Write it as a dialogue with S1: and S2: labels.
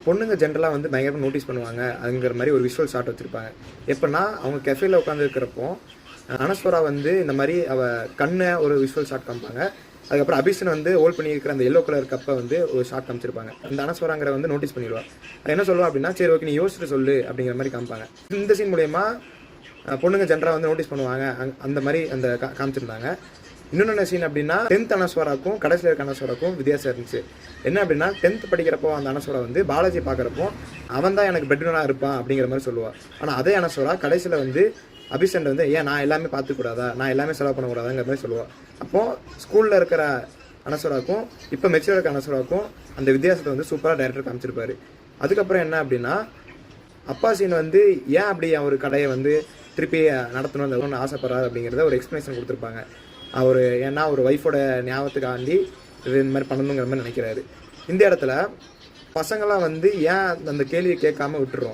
S1: பொண்ணுங்க ஜென்ரலாக வந்து பயங்கரமாக நோட்டீஸ் பண்ணுவாங்க அதுங்கிற மாதிரி ஒரு விஷுவல் ஷாட் வச்சுருப்பாங்க. எப்படின்னா அவங்க கெஃபேல உட்காந்துருக்கிறப்போ அனஸ்வரா வந்து இந்த மாதிரி கண்ணை ஒரு விஷுவல் ஷாட் காமிப்பாங்க. அதுக்கப்புறம் அபிஷன் வந்து ஹோல்ட் பண்ணியிருக்கிற அந்த எல்லோ கலர் கப்பை வந்து ஒரு ஷாட் காமிச்சிருப்பாங்க. அந்த அனஸ்வராங்கிற வந்து நோட்டீஸ் பண்ணிடுவார். அது என்ன சொல்லுவா அப்படின்னா, சரி ஓகே நீ யோசிச்சுட்டு சொல்லு அப்படிங்கிற மாதிரி காமிப்பாங்க. இந்த சீன் மூலயமா பொண்ணுங்க ஜென்ரலாக வந்து நோட்டீஸ் பண்ணுவாங்க அந்த மாதிரி அந்த காமிச்சிருந்தாங்க. இன்னொன்று சீன் அப்படின்னா 10th அனஸ்வராக்கும் கடைசியில் இருக்க அனஸ்வராக்கும் வித்தியாசம் இருந்துச்சு. என்ன அப்படின்னா 10th படிக்கிறப்போ அந்த அனஸ்வரா வந்து பாலாஜி பார்க்குறப்போ அவன் தான் எனக்கு பெட்ரூனாக இருப்பான் அப்படிங்கிற மாதிரி சொல்லுவாள். ஆனால் அதே அனஸ்வரா கடைசியில் வந்து அபிஷன் வந்து ஏன் நான் எல்லாமே பார்த்துக்கூடாதா, நான் எல்லாமே செலவு பண்ணக்கூடாதாங்கிற மாதிரி சொல்லுவாள். அப்போது ஸ்கூலில் இருக்கிற அனஸ்வராக்கும் இப்போ மெச்சூர் இருக்க அனஸ்வராக்கும் அந்த வித்தியாசத்தை வந்து சூப்பராக டைரக்டர் காமிச்சிருப்பாரு. அதுக்கப்புறம் என்ன அப்படின்னா அப்பா சீன் வந்து ஏன் அப்படி அவர் கடையை வந்து திருப்பி நடத்தணும்னு ஆசைப்படுறாரு அப்படிங்கிறத ஒரு எக்ஸ்ப்ளனேஷன் கொடுத்துருப்பாங்க. அவர் ஏன்னா ஒரு ஒய்ஃபோட ஞாபகத்துக்காண்டி இது இந்த மாதிரி பண்ணணுங்கிற மாதிரி நினைக்கிறாரு. இந்த இடத்துல பசங்களாம் வந்து ஏன் அந்த கேள்வியை கேட்காம விட்டுறோம்.